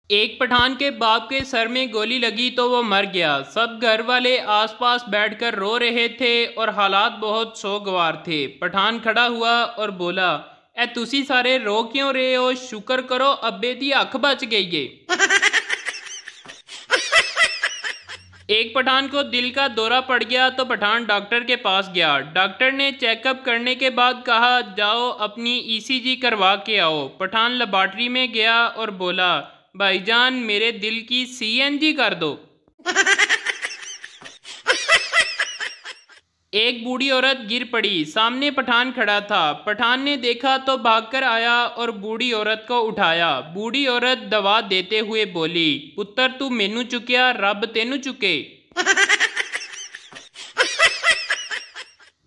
एक पठान के बाप के सर में गोली लगी तो वो मर गया। सब घर वाले आसपास बैठकर रो रहे थे और हालात बहुत सोगवार थे। पठान खड़ा हुआ और बोला, ए तुसी सारे रो क्यों रहे हो? शुक्र करो अब्बे दी अख बच गई है। एक पठान को दिल का दौरा पड़ गया तो पठान डॉक्टर के पास गया। डॉक्टर ने चेकअप करने के बाद कहा, जाओ अपनी ईसीजी करवा के आओ। पठान लेबॉर्ट्री में गया और बोला, भाईजान मेरे दिल की सीएनजी कर दो। एक बूढ़ी औरत गिर पड़ी। सामने पठान खड़ा था। पठान ने देखा तो भागकर आया और बूढ़ी औरत को उठाया। बूढ़ी औरत दवा देते हुए बोली, पुत्र तू मैनू चुकिया, रब तेनू चुके।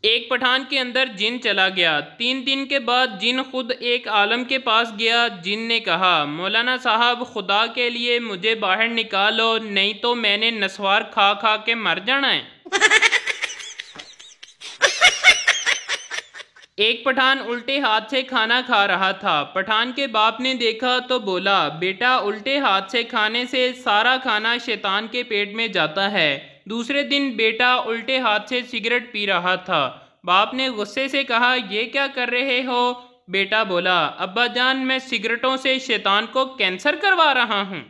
एक पठान के अंदर जिन चला गया। 3 दिन के बाद जिन खुद एक आलम के पास गया। जिन ने कहा, मौलाना साहब खुदा के लिए मुझे बाहर निकालो, नहीं तो मैंने नस्वार खा खा के मर जाना है। एक पठान उल्टे हाथ से खाना खा रहा था। पठान के बाप ने देखा तो बोला, बेटा उल्टे हाथ से खाने से सारा खाना शैतान के पेट में जाता है। दूसरे दिन बेटा उल्टे हाथ से सिगरेट पी रहा था। बाप ने गुस्से से कहा, ये क्या कर रहे हो? बेटा बोला, अब्बा जान मैं सिगरेटों से शैतान को कैंसर करवा रहा हूँ।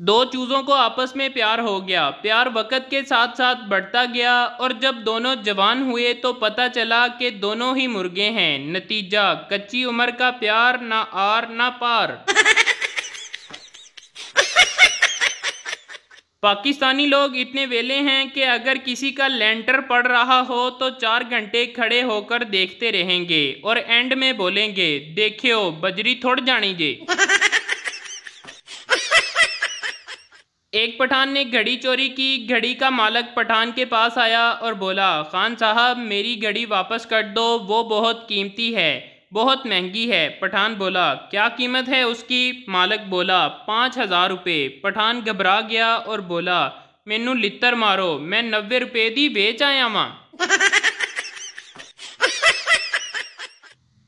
दो चूज़ों को आपस में प्यार हो गया। प्यार वक़्त के साथ साथ बढ़ता गया और जब दोनों जवान हुए तो पता चला कि दोनों ही मुर्गे हैं। नतीजा, कच्ची उम्र का प्यार, ना आर ना पार। पाकिस्तानी लोग इतने वेले हैं कि अगर किसी का लेंटर पड़ रहा हो तो 4 घंटे खड़े होकर देखते रहेंगे और एंड में बोलेंगे, देखियो बजरी थोड़ जानी जे। एक पठान ने घड़ी चोरी की। घड़ी का मालिक पठान के पास आया और बोला, खान साहब मेरी घड़ी वापस कर दो, वो बहुत कीमती है, बहुत महंगी है। पठान बोला, क्या कीमत है उसकी? मालिक बोला, 5000 रुपये। पठान घबरा गया और बोला, मैनू लित्तर मारो, मैं 90 रुपये दी बेच आया वां।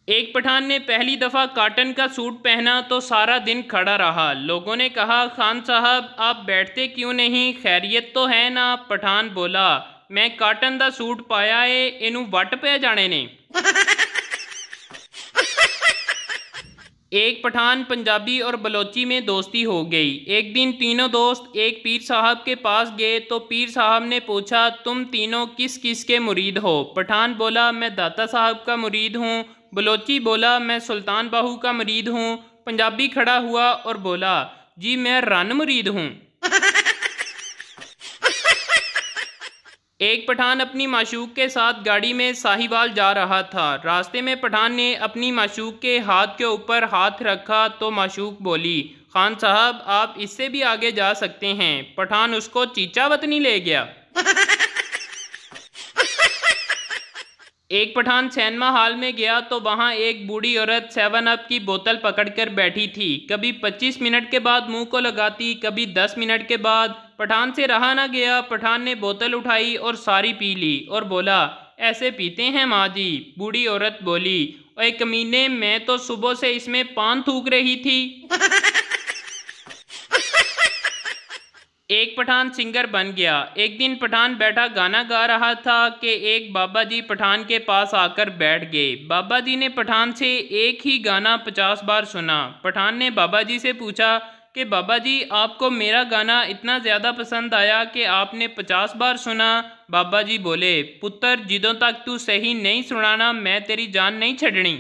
एक पठान ने पहली दफ़ा कॉटन का सूट पहना तो सारा दिन खड़ा रहा। लोगों ने कहा, खान साहब आप बैठते क्यों नहीं, खैरियत तो है ना? पठान बोला, मैं कॉटन का सूट पाया है, इनू वट पे जाने ने। एक पठान पंजाबी और बलोची में दोस्ती हो गई। एक दिन तीनों दोस्त एक पीर साहब के पास गए तो पीर साहब ने पूछा, तुम तीनों किस किस के मुरीद हो? पठान बोला, मैं दाता साहब का मुरीद हूँ। बलोची बोला, मैं सुल्तान बाहू का मुरीद हूँ। पंजाबी खड़ा हुआ और बोला, जी मैं रन मुरीद हूँ। एक पठान अपनी माशूक के साथ गाड़ी में साहिवाल जा रहा था। रास्ते में पठान ने अपनी माशूक के हाथ के ऊपर हाथ रखा तो माशूक बोली, खान साहब आप इससे भी आगे जा सकते हैं। पठान उसको चीचा वतनी ले गया। एक पठान सिनेमा हॉल में गया तो वहाँ एक बूढ़ी औरत 7 अप की बोतल पकड़कर बैठी थी। कभी 25 मिनट के बाद मुंह को लगाती, कभी 10 मिनट के बाद। पठान से रहा ना गया। पठान ने बोतल उठाई और सारी पी ली और बोला, ऐसे पीते हैं माँ जी? बूढ़ी औरत बोली, ओए कमीने, मैं तो सुबह से इसमें पान थूक रही थी। एक पठान सिंगर बन गया। एक दिन पठान बैठा गाना गा रहा था कि एक बाबा जी पठान के पास आकर बैठ गए। बाबा जी ने पठान से एक ही गाना 50 बार सुना। पठान ने बाबा जी से पूछा कि बाबा जी आपको मेरा गाना इतना ज़्यादा पसंद आया कि आपने 50 बार सुना? बाबा जी बोले, पुत्र जिदों तक तू सही नहीं सुनाना मैं तेरी जान नहीं छड़नी।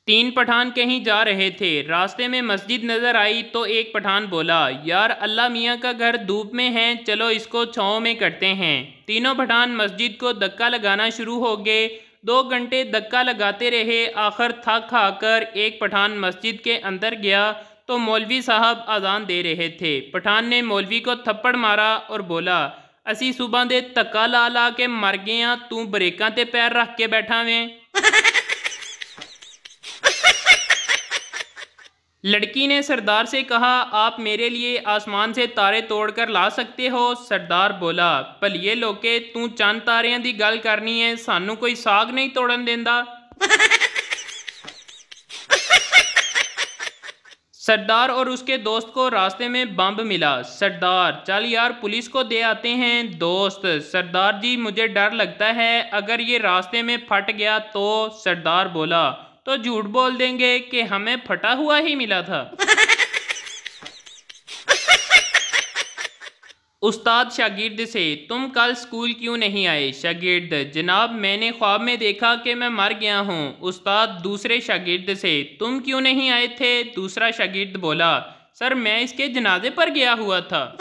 3 पठान कहीं जा रहे थे। रास्ते में मस्जिद नज़र आई तो एक पठान बोला, यार अल्लाह मियाँ का घर धूप में है, चलो इसको छाँव में करते हैं। तीनों पठान मस्जिद को धक्का लगाना शुरू हो गए। 2 घंटे धक्का लगाते रहे। आखिर थक हाकर एक पठान मस्जिद के अंदर गया तो मौलवी साहब अजान दे रहे थे। पठान ने मौलवी को थप्पड़ मारा और बोला, असी सुबह दे धक्का ला ला के मर गए हाँ, तू ब्रेकां ते पैर रख के बैठा वें। लड़की ने सरदार से कहा, आप मेरे लिए आसमान से तारे तोड़कर ला सकते हो? सरदार बोला, भलिए लोके तू चंद तारियां दी गल करनी है, सानू कोई साग नहीं तोड़न देंदा। सरदार और उसके दोस्त को रास्ते में बम मिला। सरदार, चल यार पुलिस को दे आते हैं। दोस्त, सरदार जी मुझे डर लगता है, अगर ये रास्ते में फट गया तो। सरदार बोला, तो झूठ बोल देंगे कि हमें फटा हुआ ही मिला था। उस्ताद शागिर्द से, तुम कल स्कूल क्यों नहीं आए? शागिर्द, जनाब मैंने ख्वाब में देखा कि मैं मर गया हूँ। उस्ताद दूसरे शागिर्द से, तुम क्यों नहीं आए थे? दूसरा शागिर्द बोला, सर मैं इसके जनाजे पर गया हुआ था।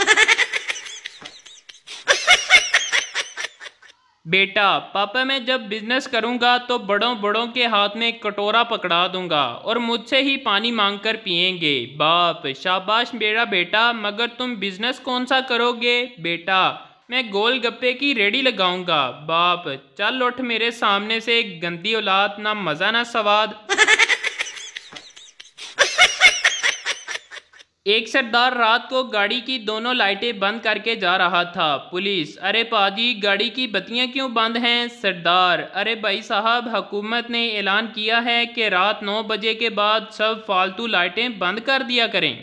बेटा, पापा मैं जब बिजनेस करूंगा तो बड़ों बड़ों के हाथ में कटोरा पकड़ा दूंगा और मुझसे ही पानी मांगकर पिएंगे। बाप, शाबाश मेरा बेटा, मगर तुम बिजनेस कौन सा करोगे? बेटा, मैं गोलगप्पे की रेडी लगाऊंगा। बाप, चल उठ मेरे सामने से, गंदी औलाद, ना मजा ना सवाद। एक सरदार रात को गाड़ी की दोनों लाइटें बंद करके जा रहा था। पुलिस, अरे पाजी गाड़ी की बत्तियां क्यों बंद हैं? सरदार, अरे भाई साहब हुकूमत ने ऐलान किया है कि रात 9 बजे के बाद सब फालतू लाइटें बंद कर दिया करें।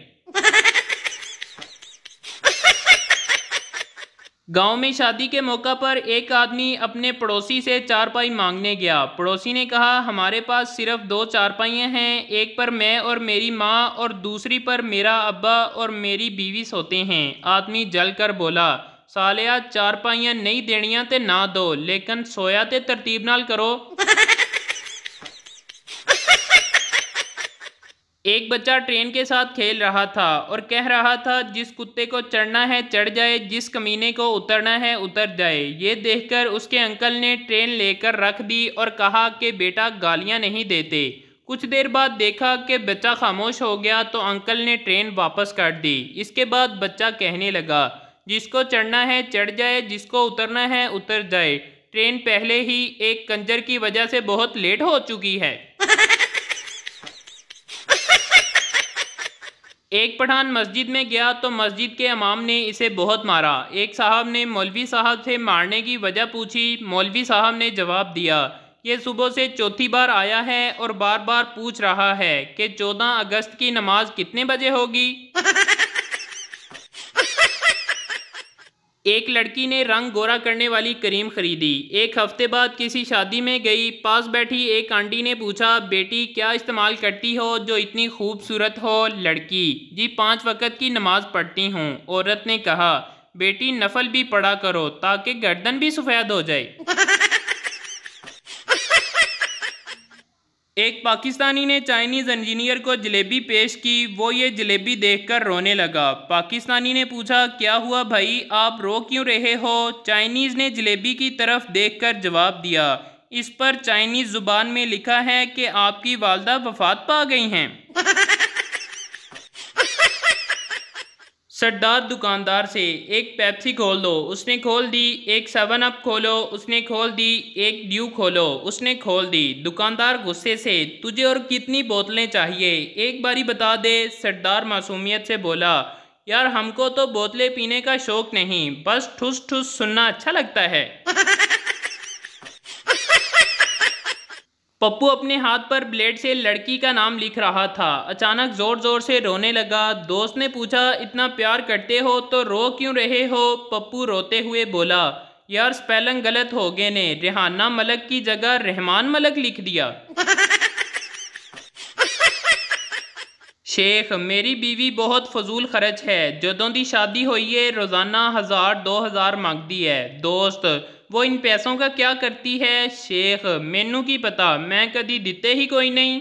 गांव में शादी के मौका पर एक आदमी अपने पड़ोसी से चारपाई मांगने गया। पड़ोसी ने कहा, हमारे पास सिर्फ 2 चारपाइयाँ हैं, एक पर मैं और मेरी माँ और दूसरी पर मेरा अब्बा और मेरी बीवी सोते हैं। आदमी जलकर बोला, सालिया चारपाइयाँ नहीं देनियां ते ना दो, लेकिन सोया ते तरतीब नाल करो। एक बच्चा ट्रेन के साथ खेल रहा था और कह रहा था, जिस कुत्ते को चढ़ना है चढ़ जाए, जिस कमीने को उतरना है उतर जाए। ये देखकर उसके अंकल ने ट्रेन लेकर रख दी और कहा कि बेटा गालियां नहीं देते। कुछ देर बाद देखा कि बच्चा खामोश हो गया तो अंकल ने ट्रेन वापस कर दी। इसके बाद बच्चा कहने लगा, जिसको चढ़ना है चढ़ जाए, जिसको उतरना है उतर जाए। ट्रेन पहले ही एक कंजर की वजह से बहुत लेट हो चुकी है। एक पठान मस्जिद में गया तो मस्जिद के इमाम ने इसे बहुत मारा। एक साहब ने मौलवी साहब से मारने की वजह पूछी। मौलवी साहब ने जवाब दिया, ये सुबह से चौथी बार आया है और बार बार पूछ रहा है कि 14 अगस्त की नमाज कितने बजे होगी। एक लड़की ने रंग गोरा करने वाली क्रीम खरीदी। एक हफ्ते बाद किसी शादी में गई। पास बैठी एक आंटी ने पूछा, बेटी क्या इस्तेमाल करती हो जो इतनी खूबसूरत हो? लड़की, जी 5 वक्त की नमाज पढ़ती हूँ। औरत ने कहा, बेटी नफल भी पढ़ा करो ताकि गर्दन भी सफ़ेद हो जाए। एक पाकिस्तानी ने चाइनीज़ इंजीनियर को जलेबी पेश की। वो ये जलेबी देखकर रोने लगा। पाकिस्तानी ने पूछा, क्या हुआ भाई, आप रो क्यों रहे हो? चाइनीज़ ने जलेबी की तरफ देखकर जवाब दिया, इस पर चाइनीज़ ज़ुबान में लिखा है कि आपकी वालदा वफात पा गई हैं। सरदार दुकानदार से, एक पेप्सी खोल दो। उसने खोल दी। एक 7 अप खोलो। उसने खोल दी। एक ड्यू खोलो। उसने खोल दी। दुकानदार गुस्से से, तुझे और कितनी बोतलें चाहिए, एक बारी बता दे। सरदार मासूमियत से बोला, यार हमको तो बोतलें पीने का शौक नहीं, बस ठुस ठुस सुनना अच्छा लगता है। पप्पू अपने हाथ पर ब्लेड से लड़की का नाम लिख रहा था। अचानक जोर जोर से रोने लगा। दोस्त ने पूछा, इतना प्यार करते हो तो रो क्यों रहे हो? पप्पू रोते हुए बोला, यार स्पेलिंग गलत हो गए ने, रेहाना मलक की जगह रहमान मलक लिख दिया। शेख, मेरी बीवी बहुत फजूल खर्च है, जदों दी शादी हुई है रोज़ाना 1000-2000 मंगती है। दोस्त, वो इन पैसों का क्या करती है? शेख, मैनू की पता, मैं कदी दिते ही कोई नहीं।